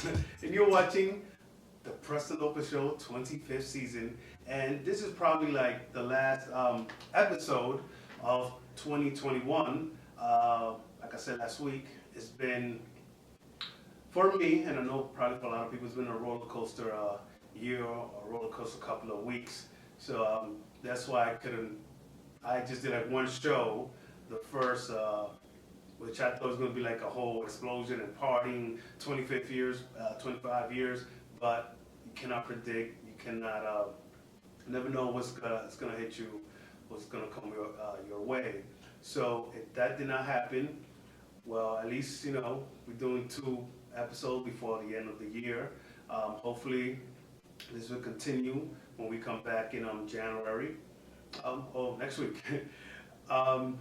Lopez, and you're watching the Preston Lopez Show 25th season. And this is probably like the last episode of 2021. Like I said last week, it's been, for me, and I know probably for a lot of people, it's been a roller coaster year or a roller coaster couple of weeks. So that's why I just did like one show, the first, which I thought was going to be like a whole explosion and partying, 25 years, 25 years, but you cannot predict, you cannot, never know it's gonna hit you, what's gonna come your way. So if that did not happen, well, at least, we're doing 2 episodes before the end of the year. Hopefully, this will continue when we come back in January, or next week. And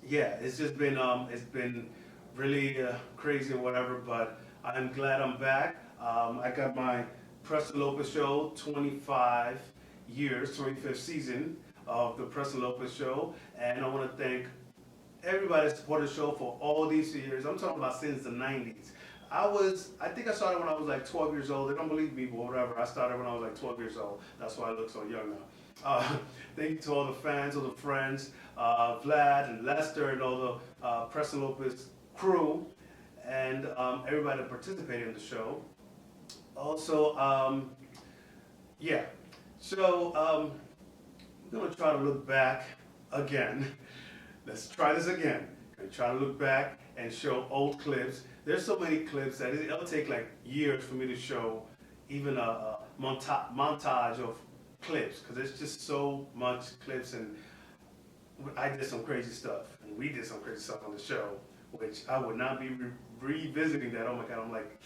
yeah, it's been really crazy or whatever, but I'm glad I'm back. I got my Preston Lopez Show 25 years, 25th season of the Preston Lopez Show, and I want to thank everybody that supported the show for all these years. I'm talking about since the 90s. I think I started when I was like 12 years old. They don't believe me, but whatever. I started when I was like 12 years old. That's why I look so young now. Thank you to all the fans, all the friends, Vlad and Lester and all the Preston Lopez crew, and everybody that participated in the show. Also, yeah. So I'm gonna try to look back again. Let's try this again. And try to look back and show old clips. There's so many clips that it'll take like years for me to show even a montage of clips, because there's just so much clips, and I did some crazy stuff and we did some crazy stuff on the show, which I would not be revisiting that. Oh my God, I'm like,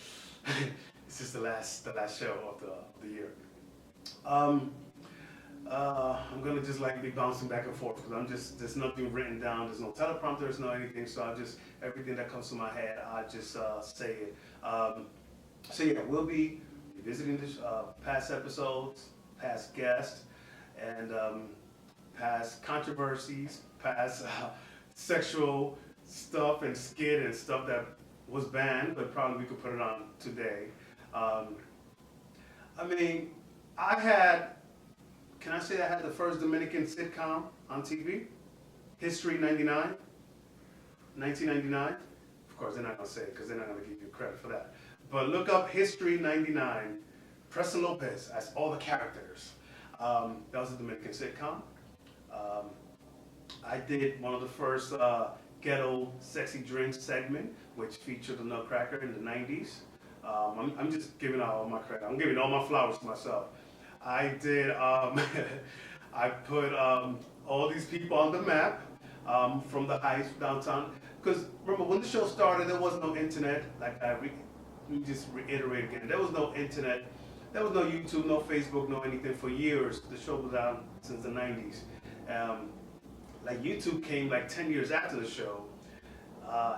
this is the last show of the year. I'm gonna just like be bouncing back and forth because there's nothing written down, there's no teleprompter, there's no anything, so I just, everything that comes to my head, I just say it. So yeah, we'll be revisiting this past episodes, past guests, and past controversies, past sexual stuff and skit and stuff that was banned, but probably we could put it on today. I mean, can I say I had the first Dominican sitcom on TV? History 99, 1999. Of course, they're not going to say it because they're not going to give you credit for that. But look up History 99, Preston Lopez as all the characters. That was a Dominican sitcom. I did one of the first ghetto sexy drinks segment, which featured the Nutcracker in the 90s. I'm just giving out all my credit. I'm giving all my flowers to myself. I did, I put all these people on the map from the heights downtown. Because remember, when the show started, there was no internet. Like let me just reiterate again, there was no internet. There was no YouTube, no Facebook, no anything for years. The show was out since the 90s. Like YouTube came like 10 years after the show.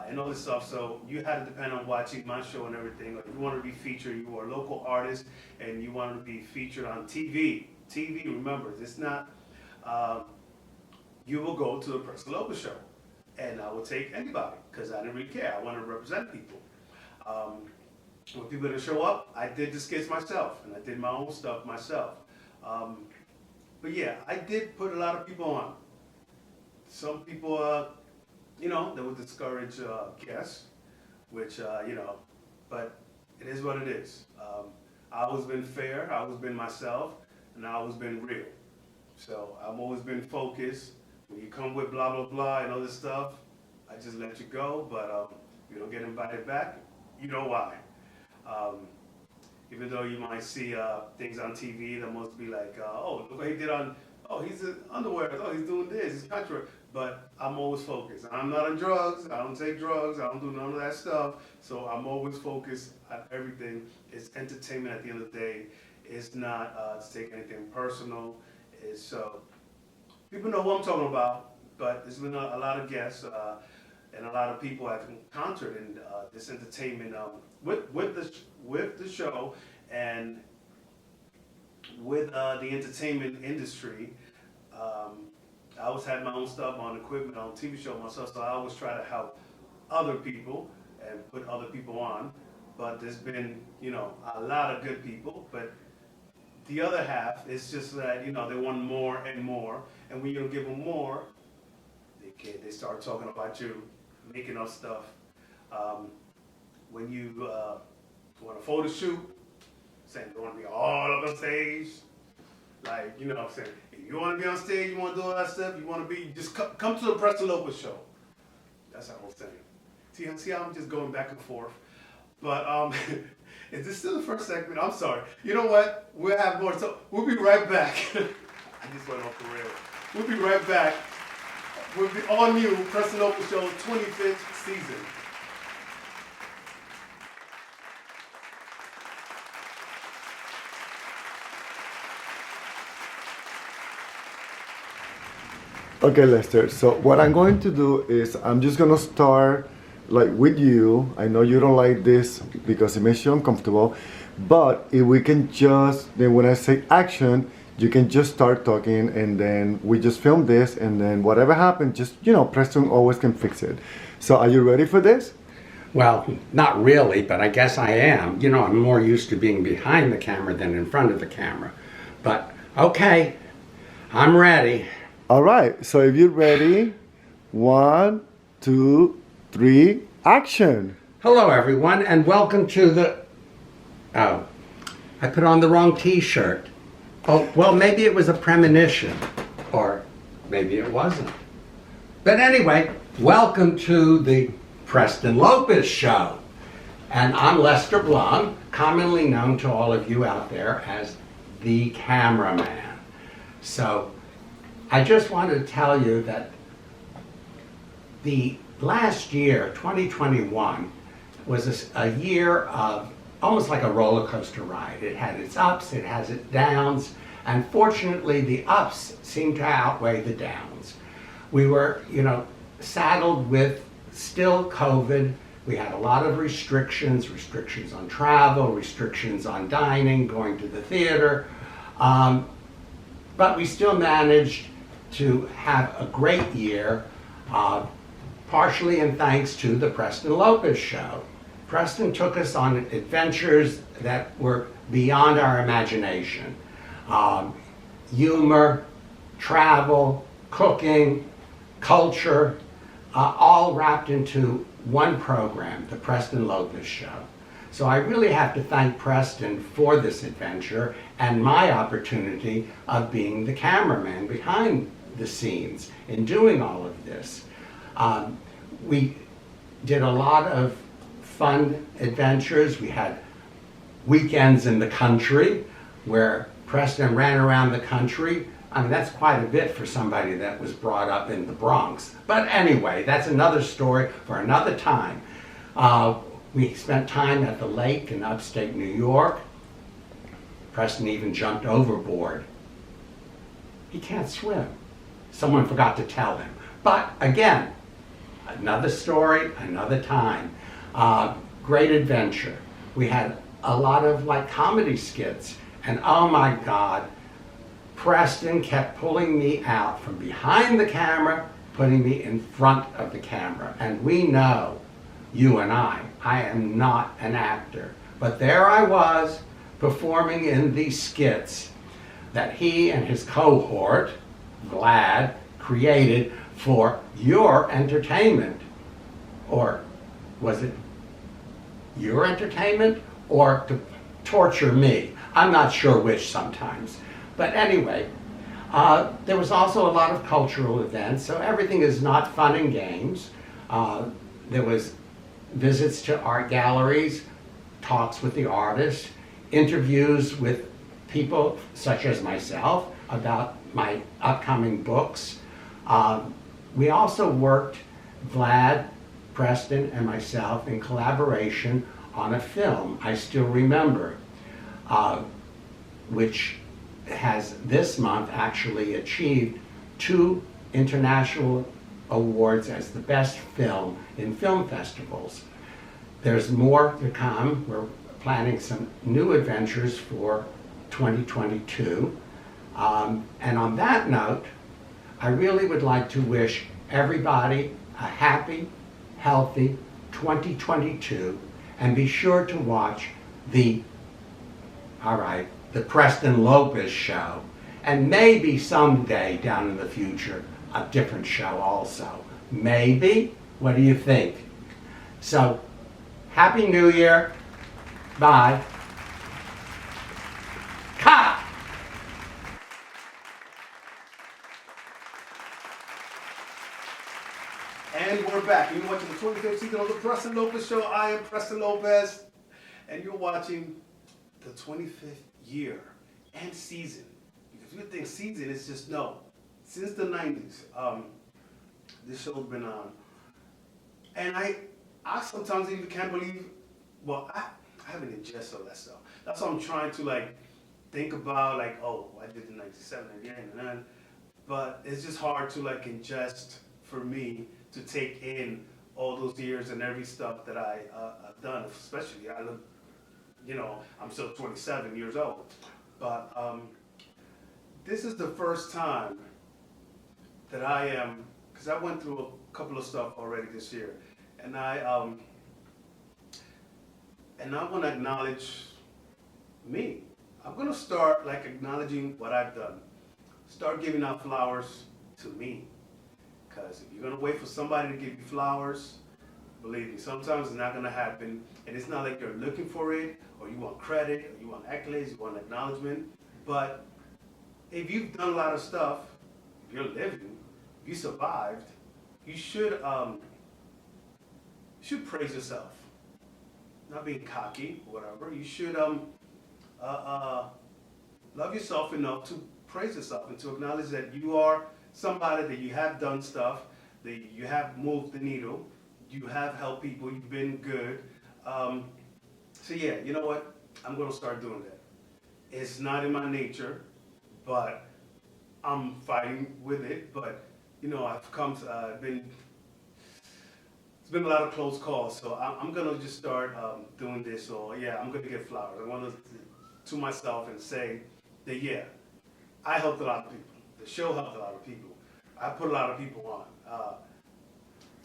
And all this stuff, so you had to depend on watching my show and everything. Like if you wanted to be featured, you were a local artist and you wanted to be featured on TV. TV, remember, it's not, you will go to the Preston Lopez Show and I will take anybody because I didn't really care. I wanted to represent people. When people didn't show up, I did the skits myself and I did my own stuff myself. But yeah, I did put a lot of people on. Some people, they would discourage guests, which, but it is what it is. I always been fair, I always been myself, and I always been real. So I've always been focused. When you come with blah, blah, blah and all this stuff, I just let you go, but you don't get invited back, you know why. Even though you might see things on TV that must be like, oh, look what he did on, oh, he's in underwear, oh, he's doing this, he's contrary. But I'm always focused. I'm not on drugs, I don't take drugs, I don't do none of that stuff. So I'm always focused on everything. It's entertainment at the end of the day. It's not to take anything personal. It's people know who I'm talking about, but there's been a lot of guests and a lot of people I've encountered in this entertainment with the show and with the entertainment industry. I always had my own stuff on equipment, on TV show myself, so I always try to help other people and put other people on. but there's been, a lot of good people. But the other half is just that, they want more and more. And when you give them more, they start talking about you, making up stuff. When you want a photo shoot, saying you want to be all up on stage, like, saying, if you want to be on stage, you want to do all that stuff, you want to be, just come to the Preston Lopez show. That's the whole thing. See how I'm just going back and forth. But is this still the first segment? I'm sorry. You know what? We'll have more. So we'll be right back. I just went off the rails. We'll be right back with the all-new Preston Lopez Show 25th season. Okay, Lester. So what I'm going to do is I'm just gonna start like with you. I know you don't like this because it makes you uncomfortable, but if we can just, then when I say action, you can just start talking and then we just film this and then whatever happens, just, Preston always can fix it. So are you ready for this? Well, not really, but I guess I am. I'm more used to being behind the camera than in front of the camera. But okay, I'm ready. All right, so if you're ready, 1, 2, 3, action. Hello, everyone, and welcome to the... Oh, I put on the wrong t-shirt. Oh, well, maybe it was a premonition, or maybe it wasn't. But anyway, welcome to the Preston Lopez Show. And I'm Lester Blum, commonly known to all of you out there as the cameraman. So, I just wanted to tell you that the last year, 2021, was a year of almost like a roller coaster ride. It had its ups, it has its downs, and fortunately the ups seem to outweigh the downs. We were, saddled with still COVID. We had a lot of restrictions on travel, restrictions on dining, going to the theater, but we still managed to have a great year, partially in thanks to the Preston Lopez Show. Preston took us on adventures that were beyond our imagination. Humor, travel, cooking, culture, all wrapped into one program, the Preston Lopez Show. So I really have to thank Preston for this adventure and my opportunity of being the cameraman behind the scenes in doing all of this. We did a lot of fun adventures. We had weekends in the country where Preston ran around the country. I mean, that's quite a bit for somebody that was brought up in the Bronx. But anyway, that's another story for another time. We spent time at the lake in upstate New York. Preston even jumped overboard. He can't swim. Someone forgot to tell him. But again, another story, another time. Great adventure. We had a lot of comedy skits. And oh my God, Preston kept pulling me out from behind the camera, putting me in front of the camera. And we know, you and I am not an actor. But there I was, performing in these skits that he and his cohort, Vlad, created for your entertainment. Or was it your entertainment or to torture me? I'm not sure which sometimes. But anyway, there was also a lot of cultural events, so everything is not fun and games. There was visits to art galleries, talks with the artists, interviews with people such as myself about my upcoming books. We also worked, Vlad, Preston, and myself, in collaboration on a film, I Still Remember, which has this month actually achieved 2 international awards as the best film in film festivals. There's more to come. We're planning some new adventures for 2022. And on that note, I really would like to wish everybody a happy, healthy 2022 And be sure to watch the Preston Lopez show, and maybe someday down in the future, a different show also. Maybe? What do you think? So, Happy New Year. Bye. Cut! And we're back. You're watching the 25th season of the Preston Lopez Show. I am Preston Lopez, and you're watching the 25th year and season. Because you think season is just no. Since the 90s, this show's been on. And I sometimes even can't believe, well, I haven't ingested all that stuff. That's what I'm trying to like think about, like, oh, I did the 97, 98, and then, but it's just hard to like ingest for me to take in all those years and every stuff that I've done, especially, I look, you know, I'm still 27 years old. But this is the first time that I am, because I went through a couple of stuff already this year, and I want to acknowledge me. I'm going to start like acknowledging what I've done. Start giving out flowers to me. Because if you're going to wait for somebody to give you flowers, believe me, sometimes it's not going to happen. And it's not like you're looking for it, or you want credit, or you want accolades, you want acknowledgement. But if you've done a lot of stuff, if you're living, if you survived, you should praise yourself. Not being cocky or whatever. You should love yourself enough to praise yourself and to acknowledge that you are somebody, that you have done stuff, that you have moved the needle, you have helped people, you've been good. So yeah, you know what? I'm going to start doing that. It's not in my nature, but I'm fighting with it. But you know, it's been a lot of close calls, so I'm going to just start doing this. So yeah, I'm going to get flowers. I want to myself and say that yeah, I helped a lot of people. The show helped a lot of people. I put a lot of people on.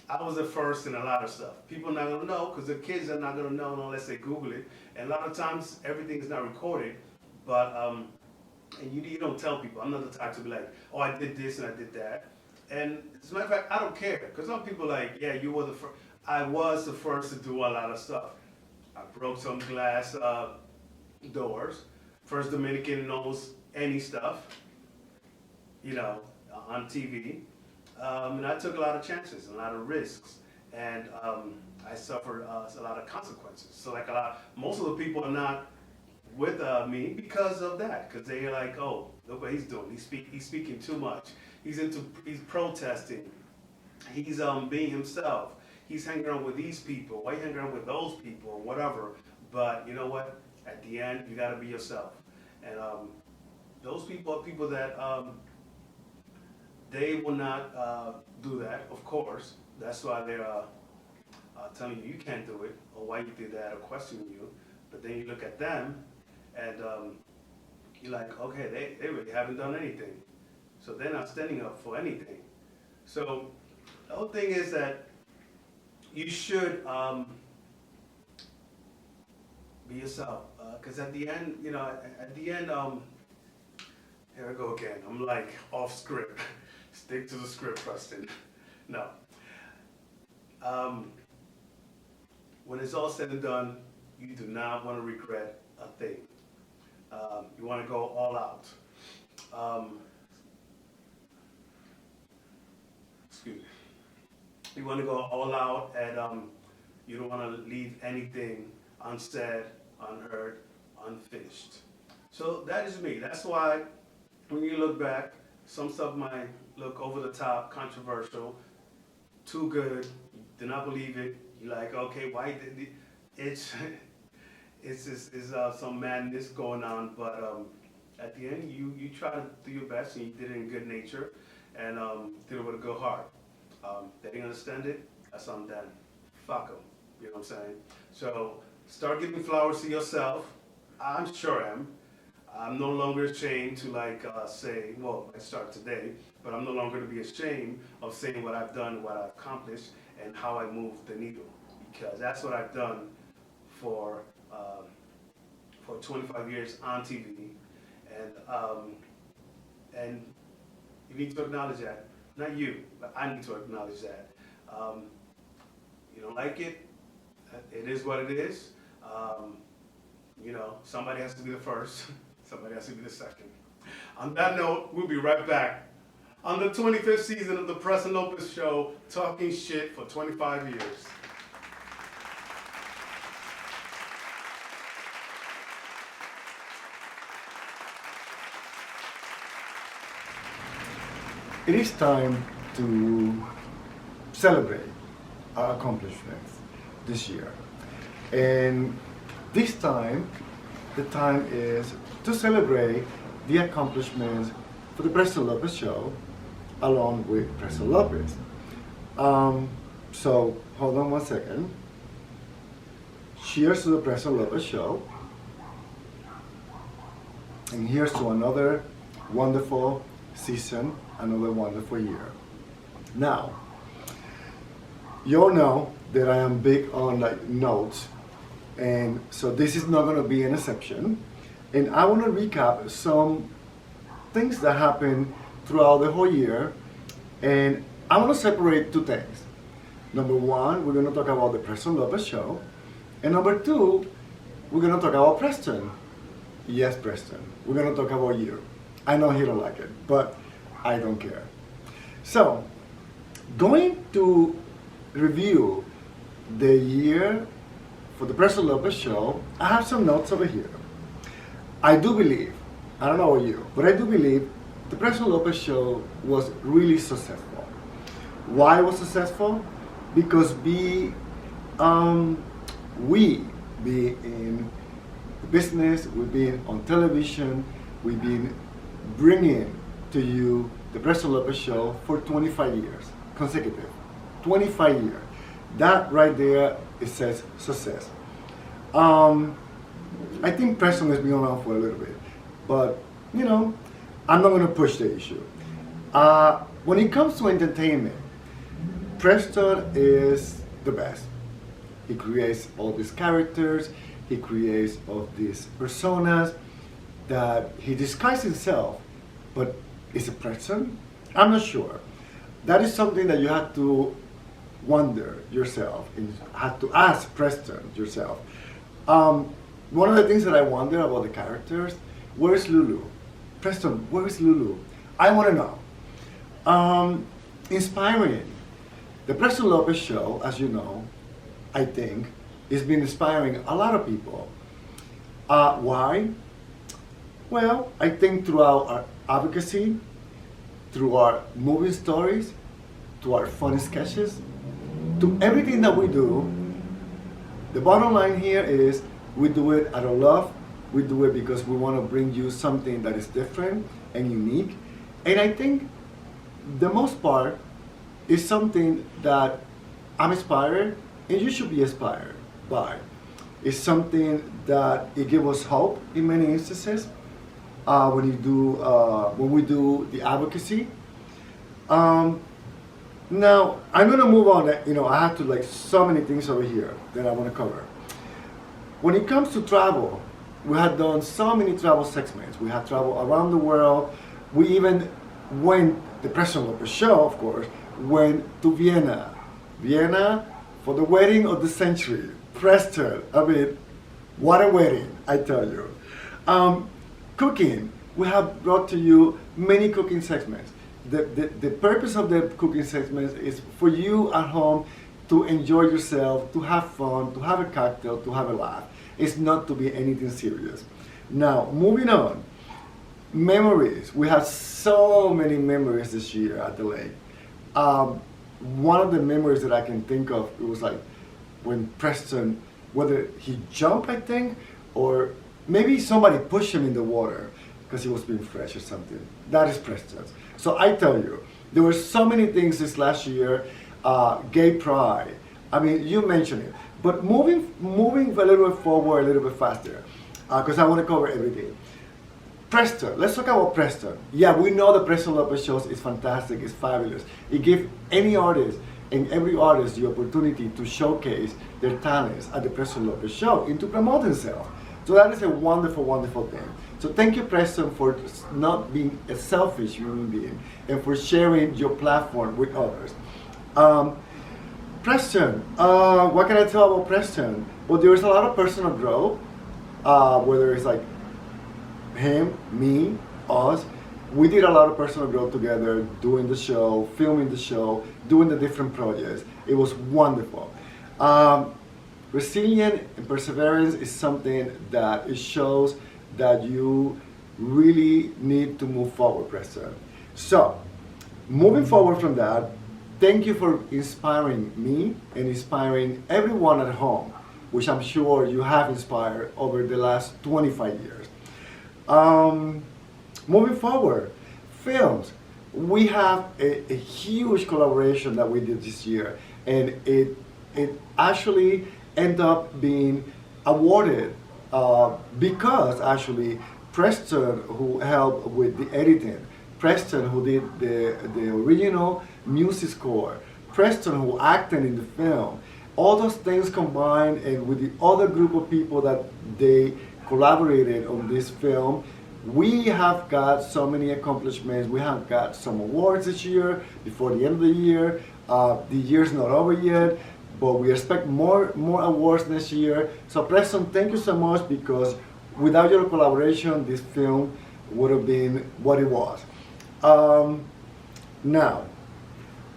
I was the first in a lot of stuff. People are not going to know because the kids are not going to know unless they Google it. And a lot of times everything is not recorded, but and you don't tell people. I'm not the type to be like, oh, I did this and I did that. And as a matter of fact, I don't care because some people are like, yeah, you were the first. I was the first to do a lot of stuff. I broke some glass doors. First Dominican knows any stuff, you know, on TV. And I took a lot of chances, a lot of risks, and I suffered a lot of consequences. So like most of the people are not with me because of that, because they're like, oh, look what he's doing. He's speaking too much. He's protesting. He's being himself. He's hanging around with these people. Why are you hanging around with those people? Whatever. But you know what? At the end, you got to be yourself. And those people are people that they will not do that. Of course, that's why they're telling you can't do it, or why you did that, or questioning you. But then you look at them, and you're like, okay, they really haven't done anything. So they're not standing up for anything. So the whole thing is that you should be yourself. Because at the end, you know, here I go again. I'm like off script. Stick to the script, Preston. No. When it's all said and done, you do not want to regret a thing. You want to go all out. Excuse me. You want to go all out, and you don't want to leave anything unsaid, unheard, unfinished. So that is me. That's why when you look back, some stuff might look over the top, controversial, too good. You do not believe it. You're like, okay, why did it? It's some madness going on, but at the end, you try to do your best, and you did it in good nature, and did it with a good heart. They didn't understand it. That's on them. Fuck them. You know what I'm saying? So start giving flowers to yourself. I'm sure I am. I'm no longer ashamed to say, well, I start today, but I'm no longer to be ashamed of saying what I've done, what I've accomplished, and how I moved the needle, because that's what I've done for for 25 years on TV, and you need to acknowledge that. Not you, but I need to acknowledge that. You don't like it? It is what it is. You know, somebody has to be the first. Somebody has to be the second. On that note, we'll be right back on the 25th season of the Preston Lopez Show, talking shit for 25 years. It is time to celebrate our accomplishments this year. And this time, the time is to celebrate the accomplishments for the Preston Lopez Show, along with Preston Lopez. So, hold on one second. Cheers to the Preston Lopez Show. And here's to another wonderful season, another wonderful year. Now, you all know that I am big on notes, and so this is not going to be an exception. And I want to recap some things that happened throughout the whole year, and I want to separate two things. Number one, we're going to talk about the Preston Lopez Show, and number two, we're going to talk about Preston. Yes, Preston, we're going to talk about you. I know he don't like it, but I don't care. So, going to review the year for the Preston Lopez Show, I have some notes over here. I do believe, I don't know about you, but I do believe the Preston Lopez Show was really successful. Why it was successful? Because we being in the business, we've been on television, we've been bringing to you the Preston Lopez Show for 25 years, consecutive, 25 years. That right there, it says success. I think Preston has been around for a little bit, but you know, I'm not going to push the issue. When it comes to entertainment, Preston is the best. He creates all these characters, he creates all these personas that he disguises himself, but is it Preston? I'm not sure. That is something that you have to wonder yourself and have to ask Preston yourself. One of the things that I wonder about the characters, where's Lulu? Preston, where is Lulu? I want to know. Inspiring. The Preston Lopez Show, as you know, I think, has been inspiring a lot of people. Why? Well, I think throughout our advocacy, through our moving stories, to our funny sketches, to everything that we do, the bottom line here is we do it out of love. We do it because we want to bring you something that is different and unique. And I think the most part is something that I'm inspired and you should be inspired by. It's something that it gives us hope in many instances when we do the advocacy. Now I'm gonna move on. I have to so many things over here that I want to cover. When it comes to travel, we have done so many travel segments. We have traveled around the world. We even went, the Preston Lopez Show, of course, went to Vienna. Vienna for the wedding of the century. Preston, I mean, what a wedding, I tell you. Cooking, we have brought to you many cooking segments. The purpose of the cooking segments is for you at home to enjoy yourself, to have fun, to have a cocktail, to have a laugh. It's not to be anything serious. Now, moving on. Memories. We have so many memories this year at the lake. One of the memories that I can think of, it was when Preston, whether he jumped, I think, or maybe somebody pushed him in the water because he was being fresh or something. That is Preston's. So I tell you, there were so many things this last year. Gay pride. I mean, you mentioned it. But moving a little bit forward, a little bit faster, because I want to cover everything. Preston, let's talk about Preston. Yeah, we know the Preston Lopez Show is fantastic, it's fabulous. It gives any artist and every artist the opportunity to showcase their talents at the Preston Lopez Show and to promote themselves. So that is a wonderful, wonderful thing. So thank you, Preston, for not being a selfish human being and for sharing your platform with others. Preston, what can I tell about Preston? Well, there's a lot of personal growth, whether it's like him, me, us. We did a lot of personal growth together, doing the show, filming the show, doing the different projects. It was wonderful. Resilience and perseverance is something that it shows that you really need to move forward, Preston. So, moving forward from that, thank you for inspiring me and inspiring everyone at home, which I'm sure you have inspired over the last 25 years. Moving forward, films. We have a huge collaboration that we did this year, and it actually ended up being awarded because actually Preston, who helped with the editing, Preston, who did the original music score, Preston, who acted in the film, all those things combined, and with the other group of people that they collaborated on this film, we have got so many accomplishments. We have got some awards this year, before the end of the year. The year's not over yet, but we expect more awards next year. So Preston, thank you so much, because without your collaboration, this film would have been what it was. Now,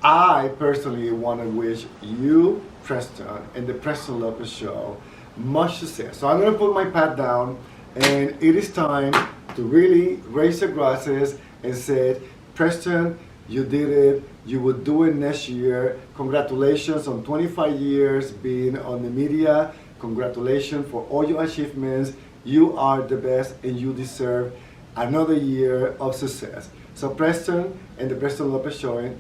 I personally want to wish you, Preston, and the Preston Lopez Show much success. So I'm going to put my pad down, and it is time to really raise your glasses and say, Preston, you did it. You will do it next year. Congratulations on 25 years being on the media. Congratulations for all your achievements. You are the best, and you deserve another year of success. So Preston and the Preston Lopez Show,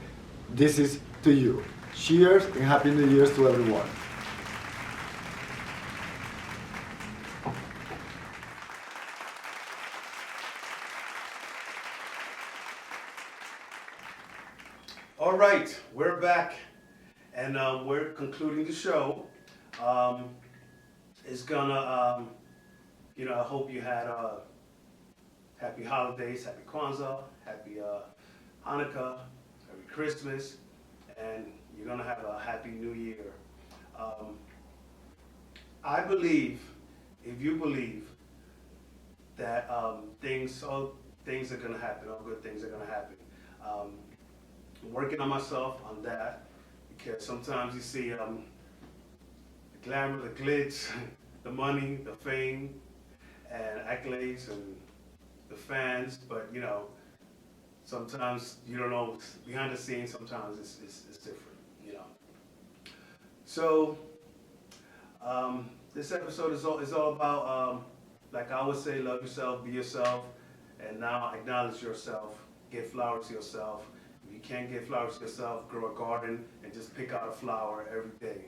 this is to you. Cheers and Happy New Year's to everyone. All right, we're back, and we're concluding the show. It's gonna, I hope you had happy holidays, happy Kwanzaa, happy Hanukkah, happy Christmas, and you're gonna have a happy New Year. I believe, if you believe that all things are gonna happen, all good things are gonna happen. I'm working on myself on that, because sometimes you see the glamour, the glitz, the money, the fame, and accolades, and the fans, but sometimes you don't know behind the scenes. Sometimes it's different. So this episode is all about, like I always say, love yourself, be yourself, and now acknowledge yourself. Give flowers to yourself. If you can't give flowers to yourself, grow a garden and just pick out a flower every day,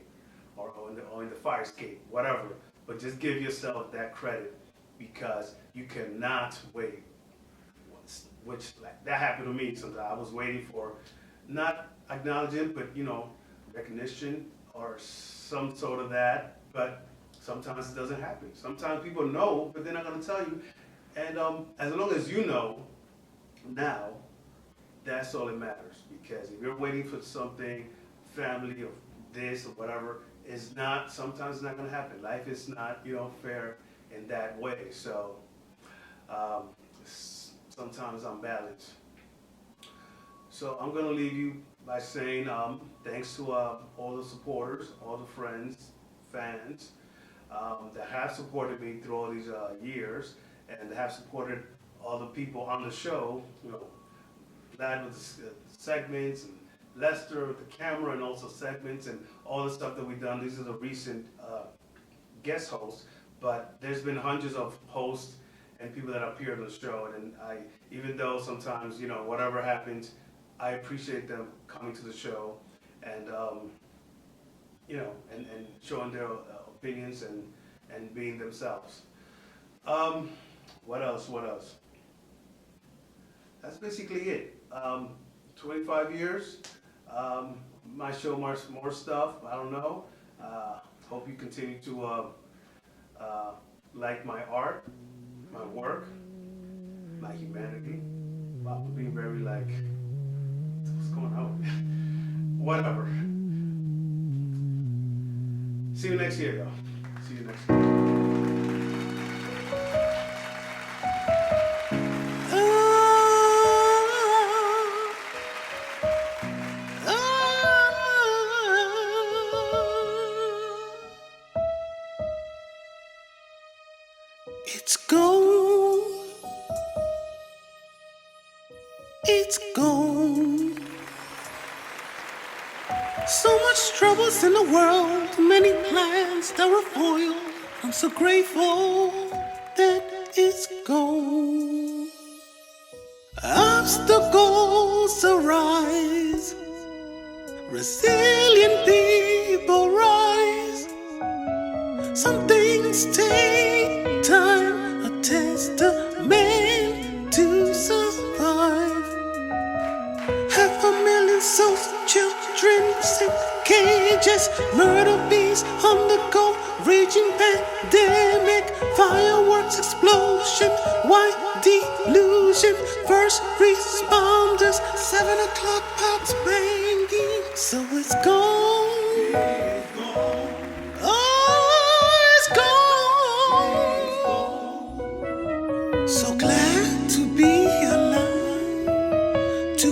or in the fire escape, whatever. But just give yourself that credit, because you cannot wait. Which that happened to me sometimes. I was waiting for not acknowledgement, but recognition or some sort of that. But sometimes it doesn't happen. Sometimes people know, but they're not going to tell you. And as long as you know now, that's all that matters. Because if you're waiting for something, family or this or whatever, sometimes it's not going to happen. Life is not, fair in that way. So sometimes I'm balanced. So I'm going to leave you by saying thanks to all the supporters, all the friends, fans that have supported me through all these years, and have supported all the people on the show. Glad with the segments, and Lester with the camera, and also segments, and all the stuff that we've done. These are the recent guest hosts, but there's been hundreds of hosts and people that appeared on the show, and even though sometimes, whatever happens, I appreciate them coming to the show, and and showing their opinions and being themselves. What else? That's basically it. 25 years. might show more stuff. I don't know. Hope you continue to like my art, my work, my humanity. Wow, I'm being very like, what's going on? Whatever. See you next year, y'all. See you next year. It's gone. It's gone. So much troubles in the world, many plans that were foiled. I'm so grateful that it's gone. Obstacles arise, resilient people rise. Some things take time, a testament to survive. 500,000 souls, children in cages, murder bees on the go, raging pandemic, fireworks explosion, white delusion, first responders, 7 o'clock pots banging, so it's gone. So glad to be alive, to